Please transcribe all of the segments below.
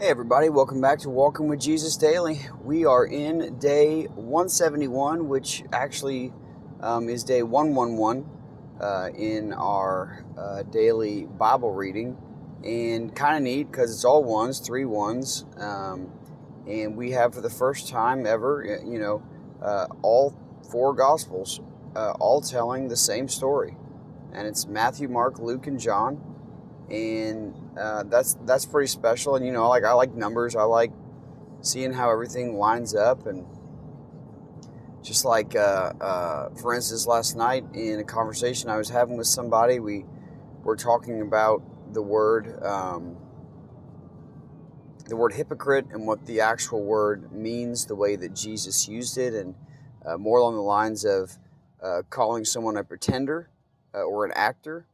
Hey everybody, welcome back to Walking with Jesus Daily. We are in day 171, which actually is day 111 in our daily Bible reading. And kind of neat because it's all ones, three ones. And we have for the first time ever, all four Gospels all telling the same story. And it's Matthew, Mark, Luke, and John. And that's pretty special. And I like numbers. I like seeing how everything lines up. And just like for instance, last night in a conversation I was having with somebody, we were talking about the word hypocrite and what the actual word means, the way that Jesus used it, and more along the lines of calling someone a pretender or an actor,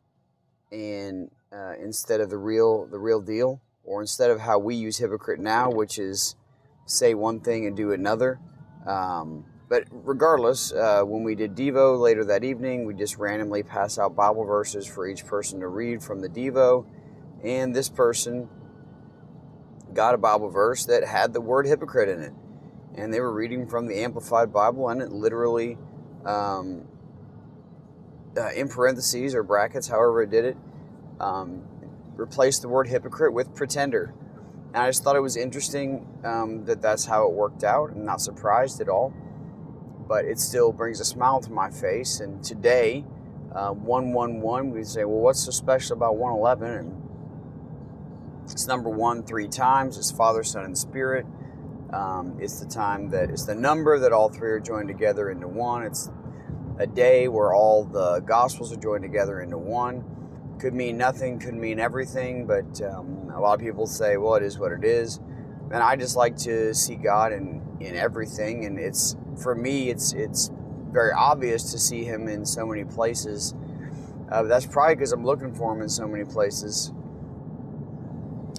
and instead of the real deal, or instead of how we use hypocrite now, which is say one thing and do another. But regardless, when we did Devo later that evening, we just randomly pass out Bible verses for each person to read from the Devo, and this person got a Bible verse that had the word hypocrite in it, and they were reading from the Amplified Bible, and it literally in parentheses or brackets, however it did it, replaced the word hypocrite with pretender. And I just thought it was interesting that that's how it worked out. I'm not surprised at all, but it still brings a smile to my face. And today, 111, we say, well, what's so special about 111? And it's number one 3 times. It's Father, Son, and Spirit. It's the number that all three are joined together into one. It's a day where all the Gospels are joined together into one. Could mean nothing, could mean everything, but a lot of people say, well, it is what it is. And I just like to see God in everything, and for me, it's very obvious to see Him in so many places. That's probably because I'm looking for Him in so many places.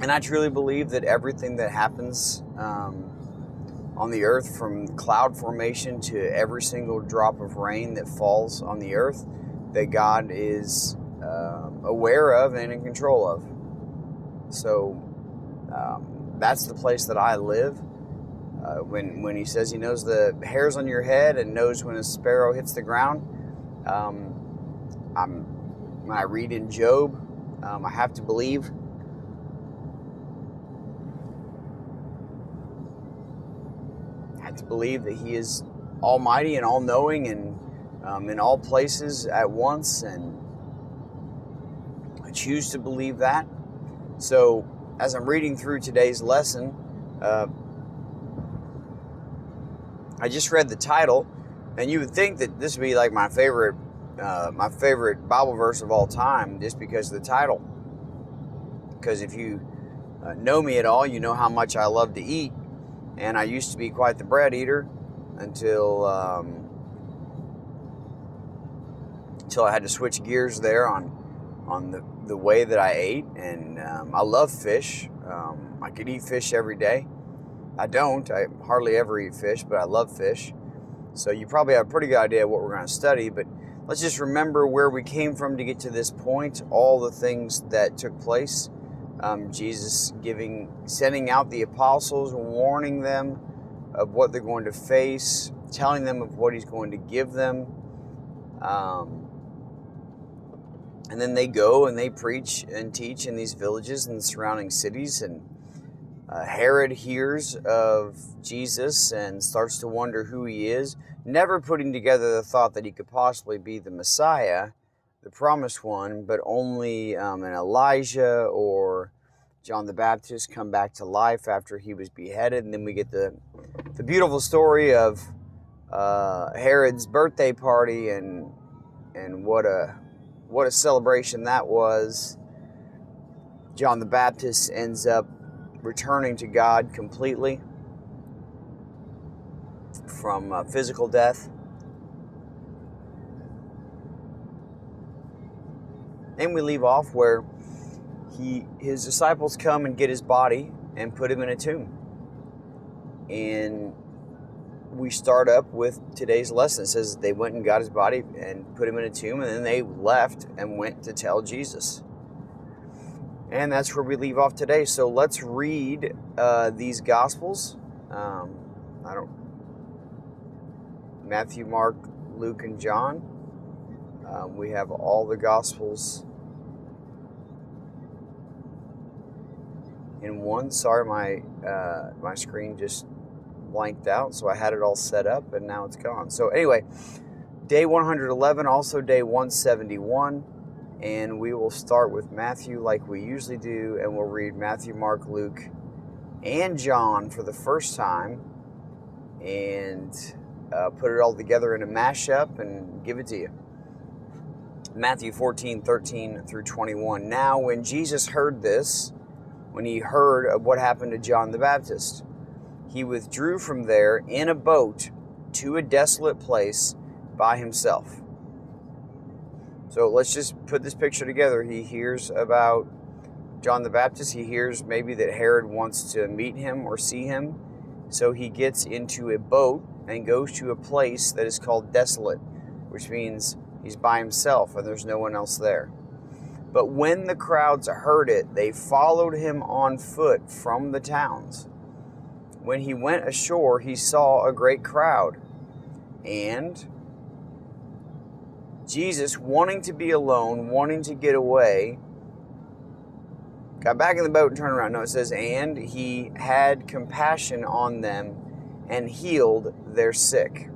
And I truly believe that everything that happens on the earth, from cloud formation to every single drop of rain that falls on the earth, that God is aware of and in control of. So that's the place that I live. When He says He knows the hairs on your head and knows when a sparrow hits the ground, when I read in Job, I have to believe that He is almighty and all-knowing and in all places at once, and I choose to believe that. So as I'm reading through today's lesson, I just read the title, and you would think that this would be like my favorite Bible verse of all time, just because of the title. Because if you know me at all, you know how much I love to eat, and I used to be quite the bread eater until I had to switch gears there on the way that I ate. And I love fish. I could eat fish every day. I hardly ever eat fish, but I love fish. So you probably have a pretty good idea of what we're going to study, but let's just remember where we came from to get to this point, all the things that took place. Jesus sending out the apostles, warning them of what they're going to face, telling them of what He's going to give them. And then they go and they preach and teach in these villages and the surrounding cities. And Herod hears of Jesus and starts to wonder who He is, never putting together the thought that He could possibly be the Messiah, the promised one, but only an Elijah or John the Baptist come back to life after he was beheaded. And then we get the beautiful story of Herod's birthday party, and what a celebration that was. John the Baptist ends up returning to God completely from physical death. And we leave off where his disciples come and get His body and put Him in a tomb. And we start up with today's lesson. It says they went and got His body and put Him in a tomb, and then they left and went to tell Jesus. And that's where we leave off today. So let's read these Gospels. Matthew, Mark, Luke, and John. We have all the Gospels in one. Sorry, my screen just blanked out, so I had it all set up, and now it's gone. So anyway, day 111, also day 171. And we will start with Matthew like we usually do, and we'll read Matthew, Mark, Luke, and John for the first time, and put it all together in a mashup and give it to you. Matthew 14:13 through 21. Now, when Jesus heard this, when he heard of what happened to John the Baptist, he withdrew from there in a boat to a desolate place by himself. So let's just put this picture together. He hears about John the Baptist. He hears maybe that Herod wants to meet him or see him. So he gets into a boat and goes to a place that is called desolate, which means he's by himself and there's no one else there. But when the crowds heard it, they followed him on foot from the towns. When he went ashore, he saw a great crowd, and Jesus, wanting to be alone, wanting to get away, got back in the boat and turned around. No, it says, and he had compassion on them and healed their sick.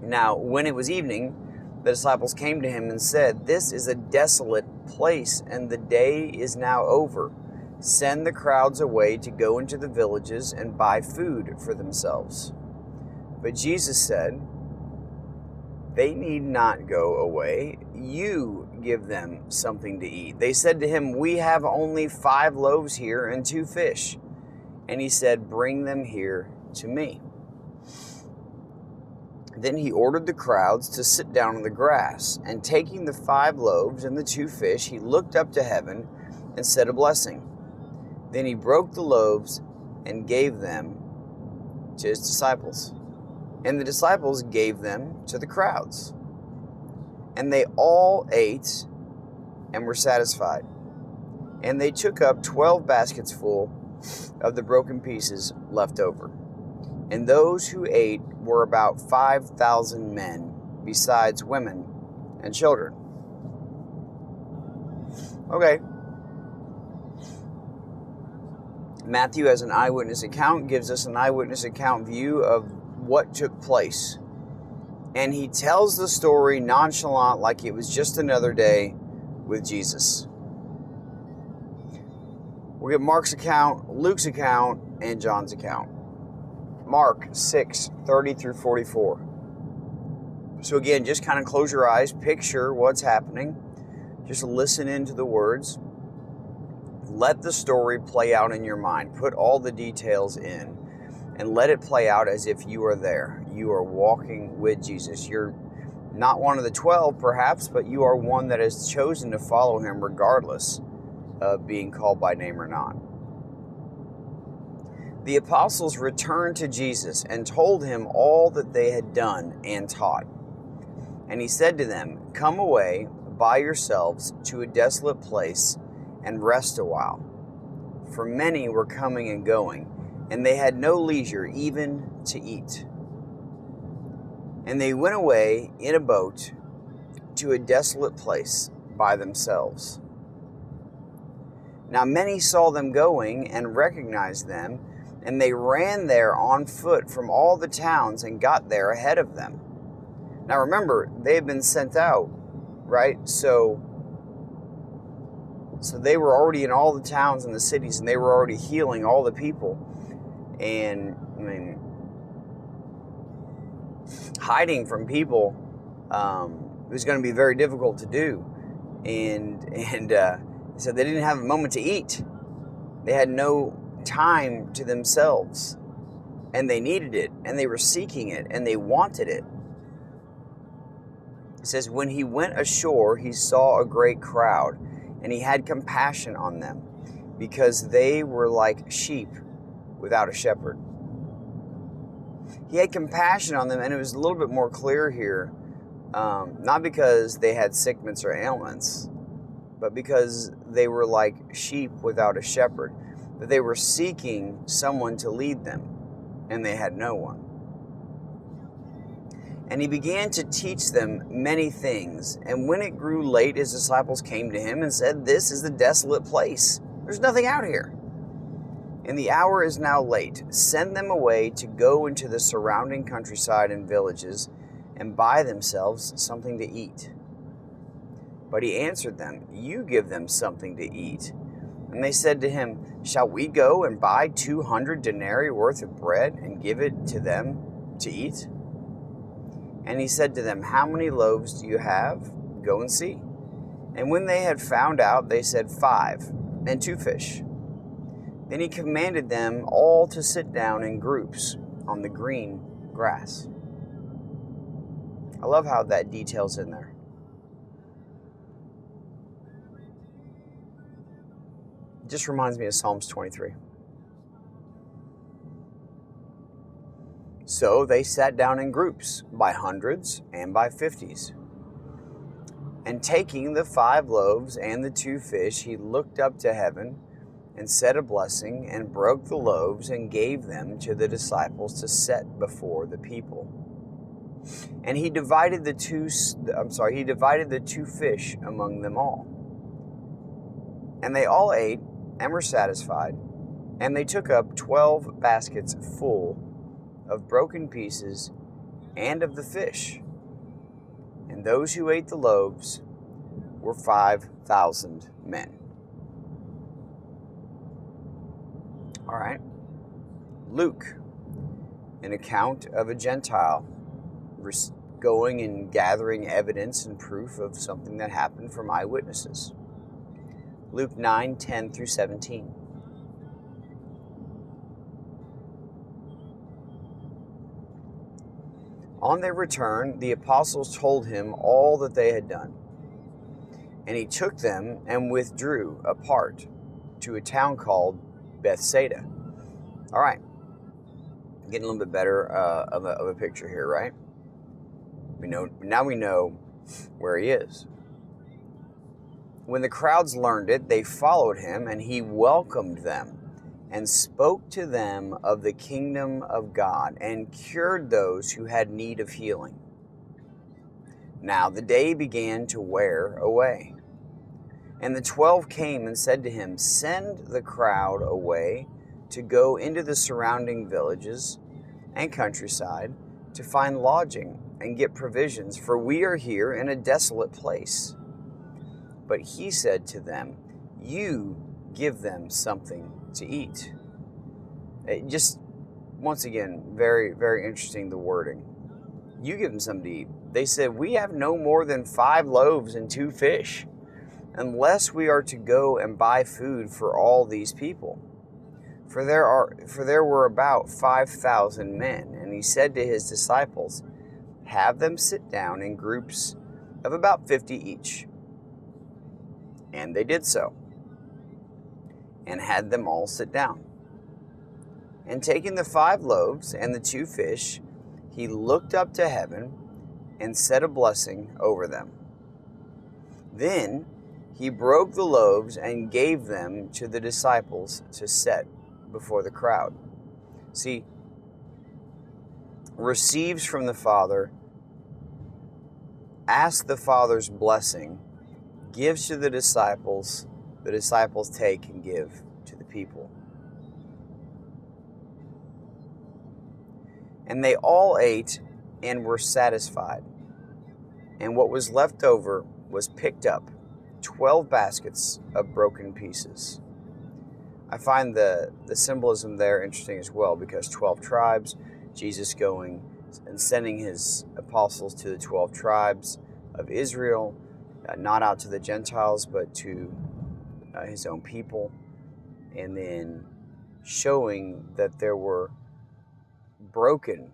Now, when it was evening, the disciples came to him and said, this is a desolate place, and the day is now over. Send the crowds away to go into the villages and buy food for themselves. But Jesus said, they need not go away. You give them something to eat. They said to him, we have only 5 loaves here and 2 fish. And he said, bring them here to me. Then he ordered the crowds to sit down on the grass. And taking the 5 loaves and the 2 fish, he looked up to heaven and said a blessing. Then he broke the loaves and gave them to his disciples. And the disciples gave them to the crowds. And they all ate and were satisfied. And they took up 12 baskets full of the broken pieces left over. And those who ate were about 5,000 men, besides women and children. Okay. Matthew, as an eyewitness account, gives us an eyewitness account view of what took place. And he tells the story nonchalant, like it was just another day with Jesus. We'll get Mark's account, Luke's account, and John's account. Mark 6:30 through 44. So again, just kind of close your eyes, picture what's happening. Just listen into the words. Let the story play out in your mind. Put all the details in. And let it play out as if you are there. You are walking with Jesus. You're not one of the 12, perhaps, but you are one that has chosen to follow him regardless of being called by name or not. The apostles returned to Jesus and told him all that they had done and taught. And he said to them, come away by yourselves to a desolate place and rest a while. For many were coming and going, and they had no leisure even to eat. And they went away in a boat to a desolate place by themselves. Now many saw them going and recognized them, and they ran there on foot from all the towns and got there ahead of them. Now remember, they had been sent out, right? So they were already in all the towns and the cities, and they were already healing all the people. And I mean, hiding from people was going to be very difficult to do. And so they didn't have a moment to eat. They had no time to themselves, and they needed it, and they were seeking it, and they wanted it. It says, when he went ashore, he saw a great crowd, and he had compassion on them, because they were like sheep without a shepherd. He had compassion on them, and it was a little bit more clear here, not because they had sickness or ailments, but because they were like sheep without a shepherd, that they were seeking someone to lead them, and they had no one. And he began to teach them many things. And when it grew late, his disciples came to him and said, "This is the desolate place. There's nothing out here. And the hour is now late. Send them away to go into the surrounding countryside and villages and buy themselves something to eat." But he answered them, "You give them something to eat." And they said to him, "Shall we go and buy 200 denarii worth of bread and give it to them to eat?" And he said to them, "How many loaves do you have? Go and see." And when they had found out, they said, 5, and 2 fish. Then he commanded them all to sit down in groups on the green grass. I love how that detail's in there. It just reminds me of Psalms 23. So they sat down in groups, by hundreds and by 50s. And taking the 5 loaves and the 2 fish, he looked up to heaven and said a blessing, and broke the loaves and gave them to the disciples to set before the people. And he divided the 2 fish among them all. And they all ate and were satisfied, and they took up 12 baskets full of broken pieces and of the fish. And those who ate the loaves were 5,000 men. All right. Luke, an account of a Gentile going and gathering evidence and proof of something that happened from eyewitnesses. Luke 9:10 through 17. On their return, the apostles told him all that they had done. And he took them and withdrew apart to a town called Bethsaida. All right. Getting a little bit better of a picture here, right? Now we know where he is. When the crowds learned it, they followed him, and he welcomed them and spoke to them of the kingdom of God and cured those who had need of healing. Now the day began to wear away. And the 12 came and said to him, "Send the crowd away to go into the surrounding villages and countryside to find lodging and get provisions, for we are here in a desolate place." But he said to them, "You give them something to eat." Just, once again, very, very interesting, the wording. You give them something to eat. They said, "We have no more than 5 loaves and 2 fish. Unless we are to go and buy food for all these people. For there were about 5,000 men. And he said to his disciples, "Have them sit down in groups of about 50 each." And they did so, and had them all sit down. And taking the 5 loaves and the 2 fish, he looked up to heaven and said a blessing over them. Then he broke the loaves and gave them to the disciples to set before the crowd. See, receives from the Father, asks the Father's blessing, gives to the disciples take and give to the people. And they all ate and were satisfied. And what was left over was picked up, 12 baskets of broken pieces. I find the symbolism there interesting as well, because 12 tribes, Jesus going and sending his apostles to the 12 tribes of Israel, not out to the Gentiles, but to his own people, and then showing that there were broken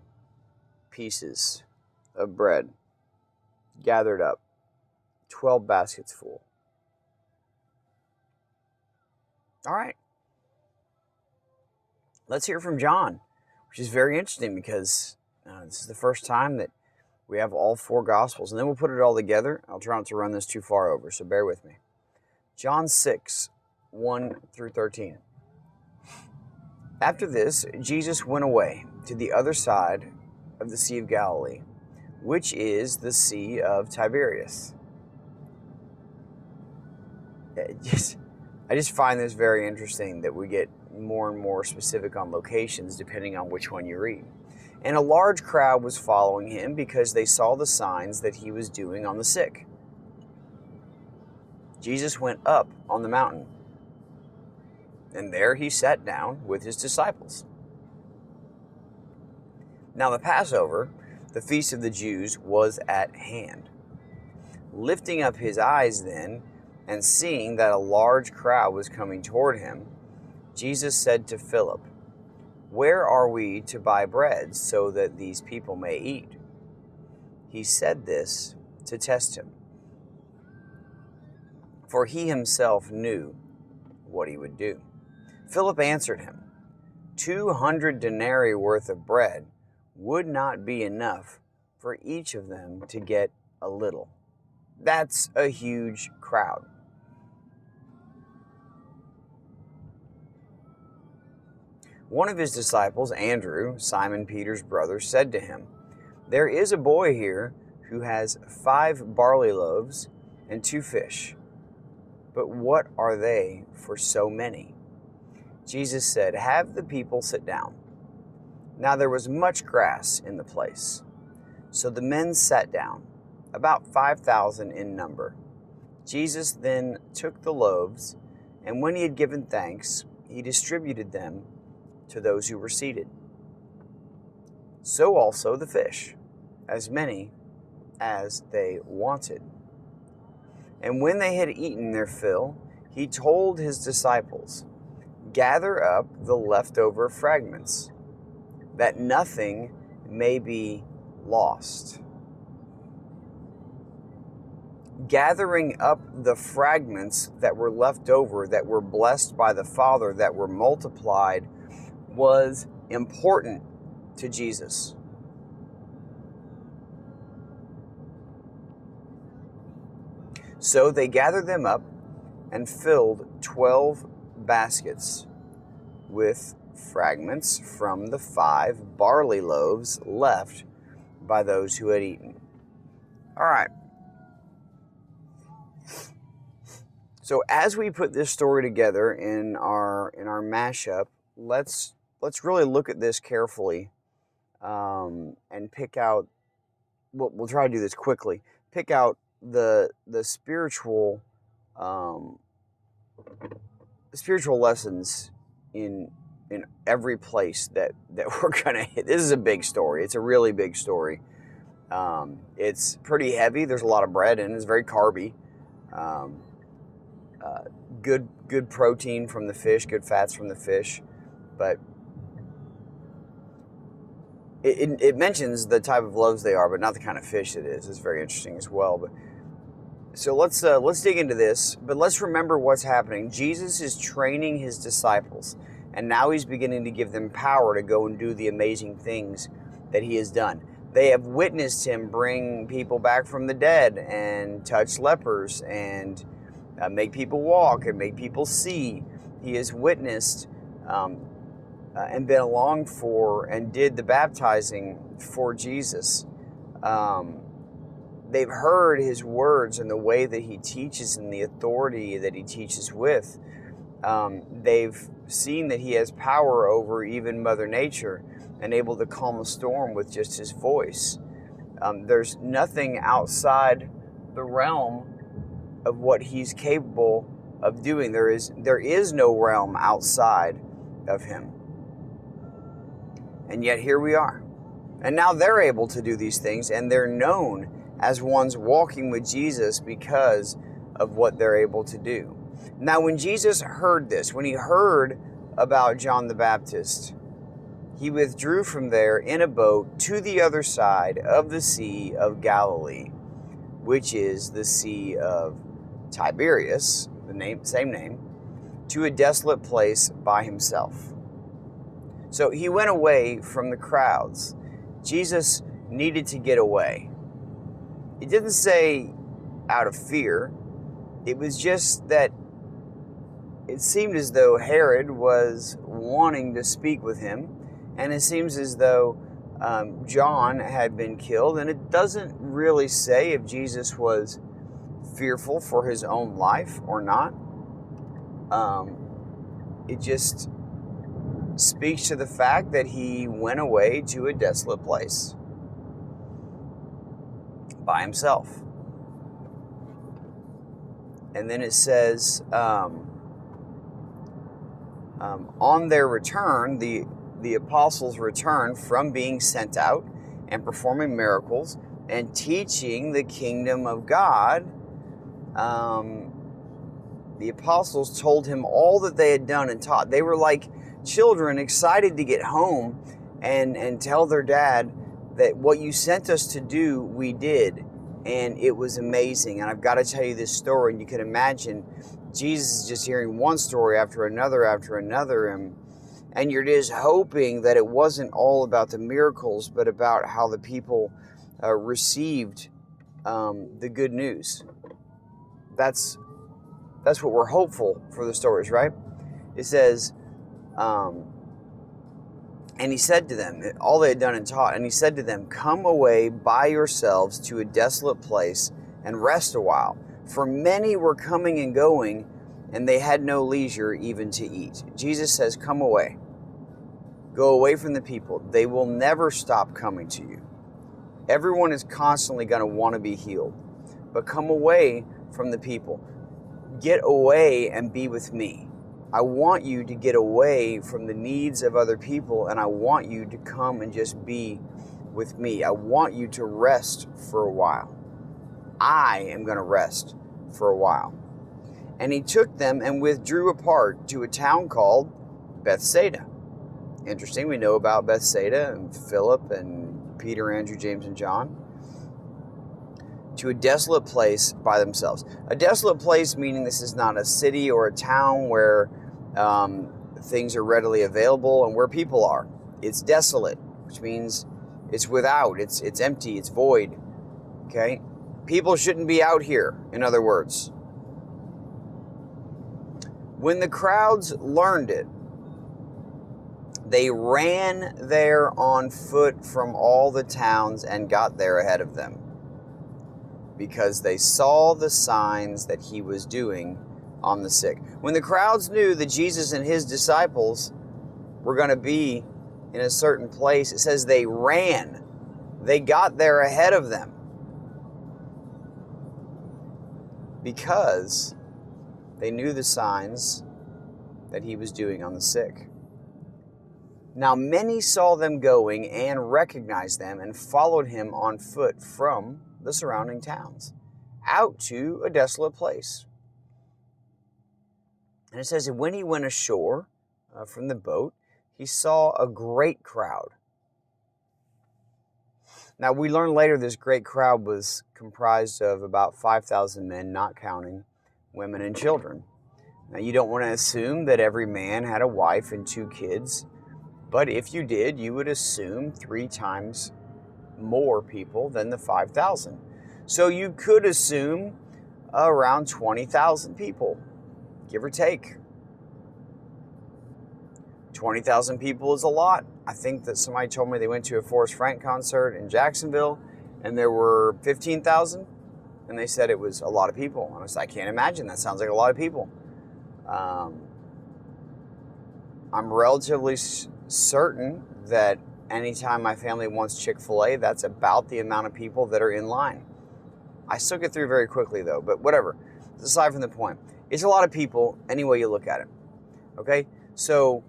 pieces of bread gathered up, 12 baskets full. All right. Let's hear from John, which is very interesting because this is the first time that we have all 4 Gospels. And then we'll put it all together. I'll try not to run this too far over, so bear with me. John 6, 1 through 13. After this, Jesus went away to the other side of the Sea of Galilee, which is the Sea of Tiberias. I just find this very interesting that we get more and more specific on locations depending on which one you read. And a large crowd was following him because they saw the signs that he was doing on the sick. Jesus went up on the mountain, and there he sat down with his disciples. Now the Passover, the feast of the Jews, was at hand. Lifting up his eyes then, and seeing that a large crowd was coming toward him, Jesus said to Philip, "Where are we to buy bread so that these people may eat?" He said this to test him, for he himself knew what he would do. Philip answered him, 200 denarii worth of bread would not be enough for each of them to get a little. That's a huge crowd. One of his disciples, Andrew, Simon Peter's brother, said to him, "There is a boy here who has 5 barley loaves and 2 fish. But what are they for so many?" Jesus said, "Have the people sit down." Now there was much grass in the place. So the men sat down, about 5,000 in number. Jesus then took the loaves, and when he had given thanks, he distributed them to those who were seated. So also the fish, as many as they wanted. And when they had eaten their fill, he told his disciples, "Gather up the leftover fragments, that nothing may be lost." Gathering up the fragments that were left over, that were blessed by the Father, that were multiplied, was important to Jesus. So they gathered them up and filled 12 baskets with fragments from the 5 barley loaves left by those who had eaten. All right. So as we put this story together in our mashup, let's really look at this carefully and pick out. We'll try to do this quickly. Pick out the spiritual lessons in every place that we're gonna hit. This is a big story. It's a really big story. It's pretty heavy. There's a lot of bread in it. It's very carby. Good protein from the fish, good fats from the fish, but it mentions the type of loaves they are, but not the kind of fish it is. It's very interesting as well. But so let's dig into this. But let's remember what's happening. Jesus is training his disciples, and now he's beginning to give them power to go and do the amazing things that he has done. They have witnessed him bring people back from the dead and touch lepers and make people walk and make people see. He has witnessed and been along for and did the baptizing for Jesus. They've heard his words and the way that he teaches and the authority that he teaches with. They've seen that he has power over even Mother Nature and able to calm a storm with just his voice. There's nothing outside the realm of what he's capable of doing. There is no realm outside of him. And yet here we are. And now they're able to do these things, and they're known as ones walking with Jesus because of what they're able to do. Now when Jesus heard this, when he heard about John the Baptist, he withdrew from there in a boat to the other side of the Sea of Galilee, which is the Sea of Tiberias, same name, to a desolate place by himself. So he went away from the crowds. Jesus needed to get away. It didn't say out of fear. It was just that it seemed as though Herod was wanting to speak with him, and it seems as though John had been killed, and it doesn't really say if Jesus was fearful for his own life or not. It just speaks to the fact that he went away to a desolate place by himself. And then it says, on their return, the apostles returned from being sent out and performing miracles and teaching the kingdom of God. The apostles told him all that they had done and taught. They were like children excited to get home and tell their dad that what you sent us to do, we did. And it was amazing. And I've got to tell you this story, and you can imagine Jesus is just hearing one story after another, and you're just hoping that it wasn't all about the miracles, but about how the people received the good news. That's what we're hopeful for the stories, right? It says, and he said to them, all they had done and taught, and he said to them, come away by yourselves to a desolate place and rest a while. For many were coming and going, and they had no leisure even to eat. Jesus says, come away. Go away from the people. They will never stop coming to you. Everyone is constantly going to want to be healed. But come away from the people. Get away and be with me. I want you to get away from the needs of other people, and I want you to come and just be with me. I want you to rest for a while. I am going to rest for a while. And he took them and withdrew apart to a town called Bethsaida. Interesting, we know about Bethsaida and Philip and Peter, Andrew, James, and John. To a desolate place by themselves. A desolate place meaning this is not a city or a town where things are readily available and where people are. It's desolate, which means it's without, it's empty, it's void. Okay? People shouldn't be out here, in other words. When the crowds learned it, they ran there on foot from all the towns and got there ahead of them, because they saw the signs that he was doing on the sick. When the crowds knew that Jesus and his disciples were going to be in a certain place, it says they ran. They got there ahead of them because they knew the signs that he was doing on the sick. Now many saw them going and recognized them and followed him on foot from the surrounding towns out to a desolate place. And it says that when he went ashore from the boat, he saw a great crowd. Now we learn later this great crowd was comprised of about 5,000 men, not counting women and children. Now you don't want to assume that every man had a wife and 2 kids, but if you did, you would assume 3 times more people than the 5,000. So you could assume around 20,000 people, give or take. 20,000 people is a lot. I think that somebody told me they went to a Forrest Frank concert in Jacksonville and there were 15,000, and they said it was a lot of people. And I was like, I can't imagine. That sounds like a lot of people. I'm relatively certain that anytime my family wants Chick-fil-A, that's about the amount of people that are in line. I still get through very quickly though, but whatever. Aside from the point, it's a lot of people any way you look at it. Okay? So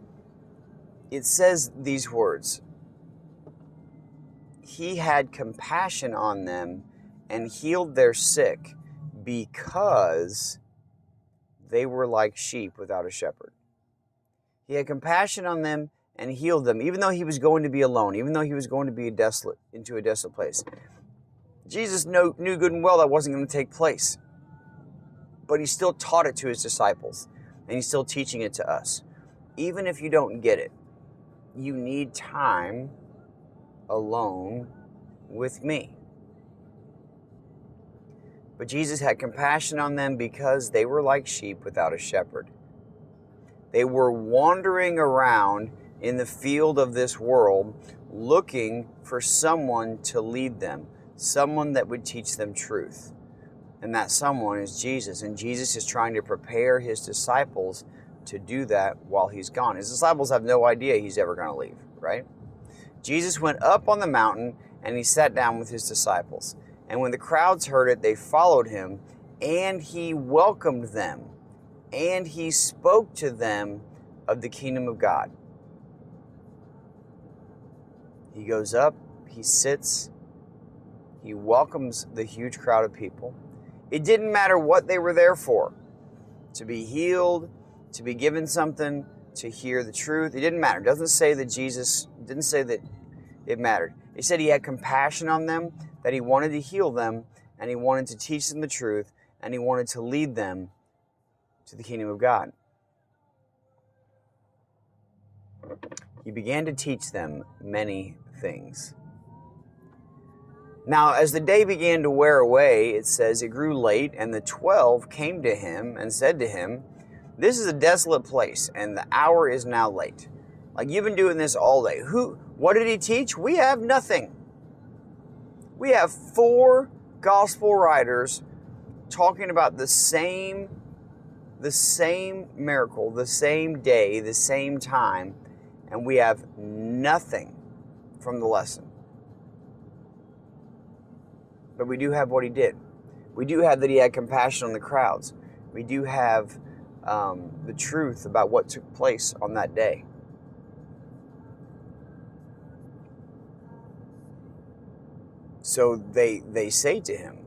it says these words. He had compassion on them and healed their sick because they were like sheep without a shepherd. He had compassion on them and healed them, even though he was going to be alone, even though he was going to be into a desolate place. Jesus knew good and well that wasn't going to take place. But he still taught it to his disciples, and he's still teaching it to us. Even if you don't get it, you need time alone with me. But Jesus had compassion on them because they were like sheep without a shepherd. They were wandering around in the field of this world looking for someone to lead them, someone that would teach them truth. And that someone is Jesus. And Jesus is trying to prepare his disciples to do that while he's gone. His disciples have no idea he's ever going to leave, right? Jesus went up on the mountain and he sat down with his disciples. And when the crowds heard it, they followed him, and he welcomed them, and he spoke to them of the kingdom of God. He goes up, he sits, he welcomes the huge crowd of people. It didn't matter what they were there for. To be healed, to be given something, to hear the truth. It didn't matter. It doesn't say that it mattered. It said he had compassion on them, that he wanted to heal them, and he wanted to teach them the truth, and he wanted to lead them to the kingdom of God. He began to teach them many things. Now, as the day began to wear away, it says, it grew late, and the 12 came to him and said to him, "This is a desolate place, and the hour is now late." Like, you've been doing this all day. What did he teach? We have nothing. We have 4 gospel writers talking about the same miracle, the same day, the same time, and we have nothing from the lesson. But we do have what he did. We do have that he had compassion on the crowds. We do have the truth about what took place on that day. So they say to him,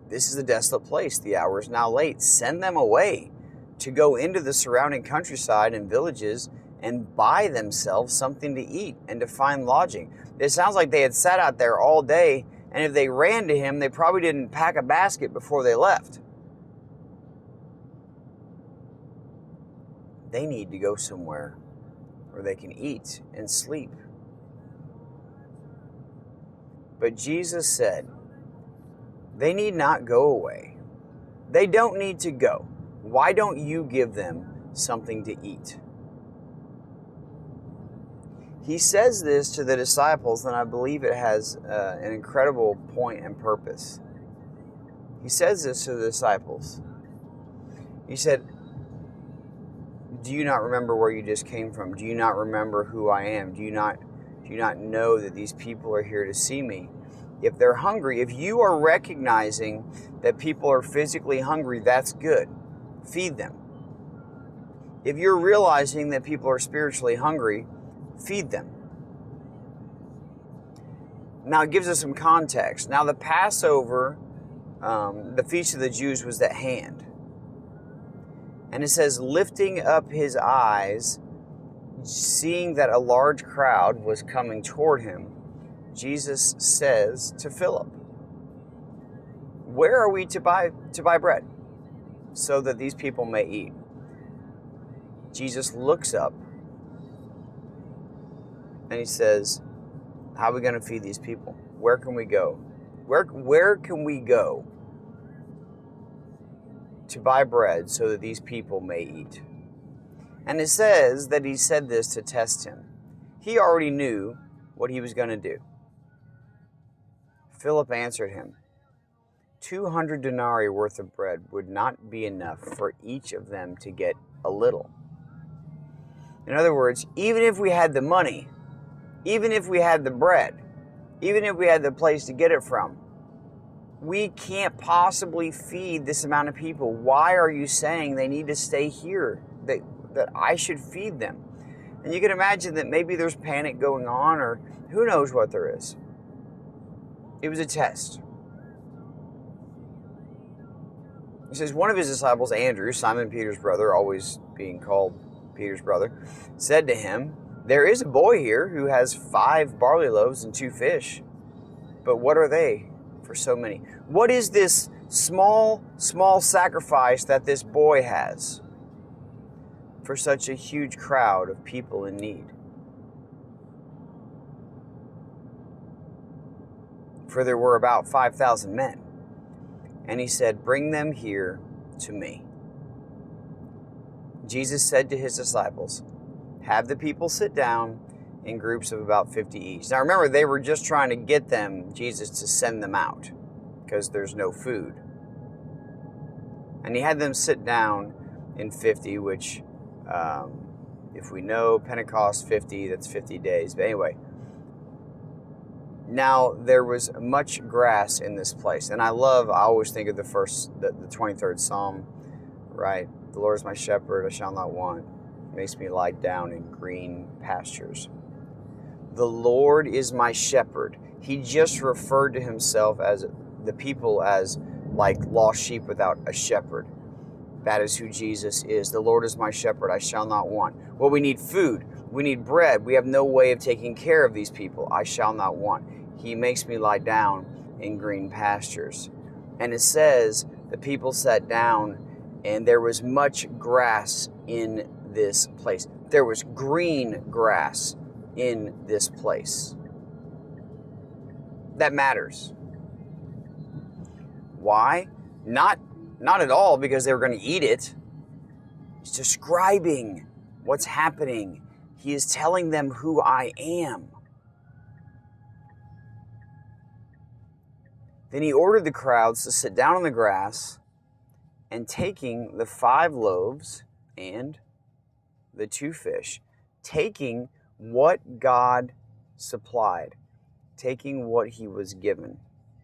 "This is a desolate place. The hour is now late. Send them away to go into the surrounding countryside and villages and buy themselves something to eat and to find lodging." It sounds like they had sat out there all day, and if they ran to him, they probably didn't pack a basket before they left. They need to go somewhere where they can eat and sleep. But Jesus said, they need not go away. They don't need to go. Why don't you give them something to eat? He says this to the disciples, and I believe it has an incredible point and purpose. He says this to the disciples. He said, "Do you not remember where you just came from? Do you not remember who I am? Do you not know that these people are here to see me? If they're hungry, if you are recognizing that people are physically hungry, that's good. Feed them. If you're realizing that people are spiritually hungry, feed them." Now it gives us some context. Now the Passover, the Feast of the Jews, was at hand. And it says, lifting up his eyes, seeing that a large crowd was coming toward him, Jesus says to Philip, "Where are we to buy bread so that these people may eat?" Jesus looks up and he says, "How are we going to feed these people? Where can we go? Where can we go to buy bread so that these people may eat?" And it says that he said this to test him. He already knew what he was going to do. Philip answered him, 200 denarii worth of bread would not be enough for each of them to get a little. In other words, even if we had the money, even if we had the bread, even if we had the place to get it from, we can't possibly feed this amount of people. Why are you saying they need to stay here, that I should feed them? And you can imagine that maybe there's panic going on, or who knows what there is. It was a test. He says, one of his disciples, Andrew, Simon Peter's brother, always being called Peter's brother, said to him, "There is a boy here who has 5 barley loaves and 2 fish. But what are they for so many?" What is this small sacrifice that this boy has for such a huge crowd of people in need? For there were about 5,000 men. And he said, "Bring them here to me." Jesus said to his disciples, have the people sit down in groups of about 50 each. Now remember, they were just trying to get Jesus to send them out because there's no food. And he had them sit down in 50, which, if we know Pentecost 50, that's 50 days. But anyway, now there was much grass in this place. And I always think of the 23rd Psalm, right? The Lord is my shepherd, I shall not want. He makes me lie down in green pastures. The Lord is my shepherd. He just referred to himself as the people as like lost sheep without a shepherd. That is who Jesus is. The Lord is my shepherd, I shall not want. Well, we need food. We need bread. We have no way of taking care of these people. I shall not want. He makes me lie down in green pastures. And it says the people sat down and there was much grass in this place. There was green grass in this place. That matters. Why? Not at all because they were going to eat it. He's describing what's happening. He is telling them who I am. Then he ordered the crowds to sit down on the grass, and taking the 5 loaves and the 2 fish, taking what God supplied, taking what he was given,